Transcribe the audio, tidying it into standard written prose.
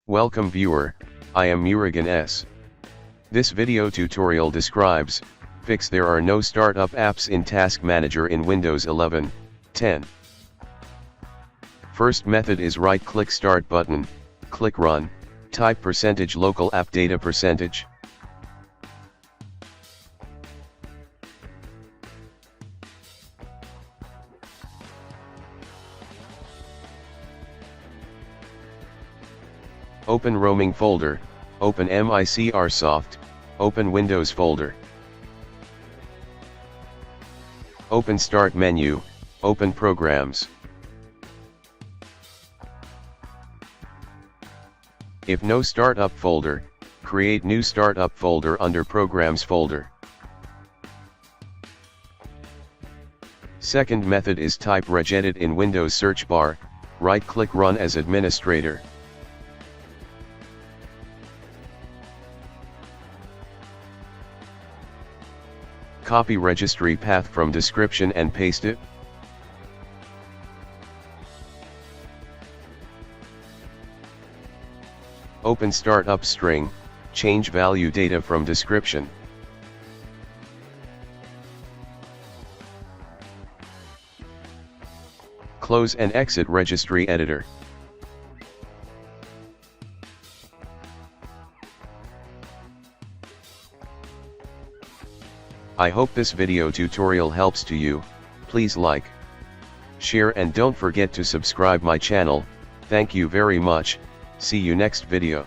Welcome viewer, I am Murugan S. This video tutorial describes, fix there are no startup apps in Task Manager in Windows 11, 10. First method is right-click Start button, click Run, type %local AppData %. Open Roaming folder, open micrsoft, open Windows folder. Open Start menu, open Programs. If no startup folder, create new startup folder under Programs folder. Second method is type regedit in Windows search bar, right-click Run as administrator. Copy registry path from description and paste it. Open startup string, change value data from description. Close and exit registry editor. I hope this video tutorial helps to you. Please like, share and don't forget to subscribe my channel. Thank you very much. See you next video.